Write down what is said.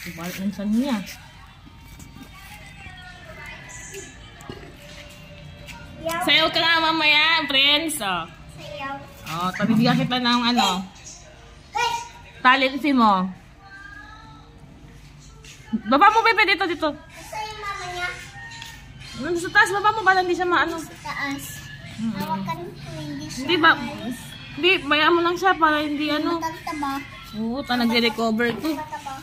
Balik ng san niya. Sayaw ka nga mamaya, friends. Oh. Sayaw. Oh, pabibigyan kita ng ano. Talent fee mo. Baba mo, Pepe, dito. Gusto yung mama niya? Sa taas, baba mo ba? Hindi siya maano. Sa taas. Hawakan ko, hindi siya. Hindi ba? Hindi, bayaan mo lang siya para hindi ano. Mataba. Oo, nag-recover to. Mataba.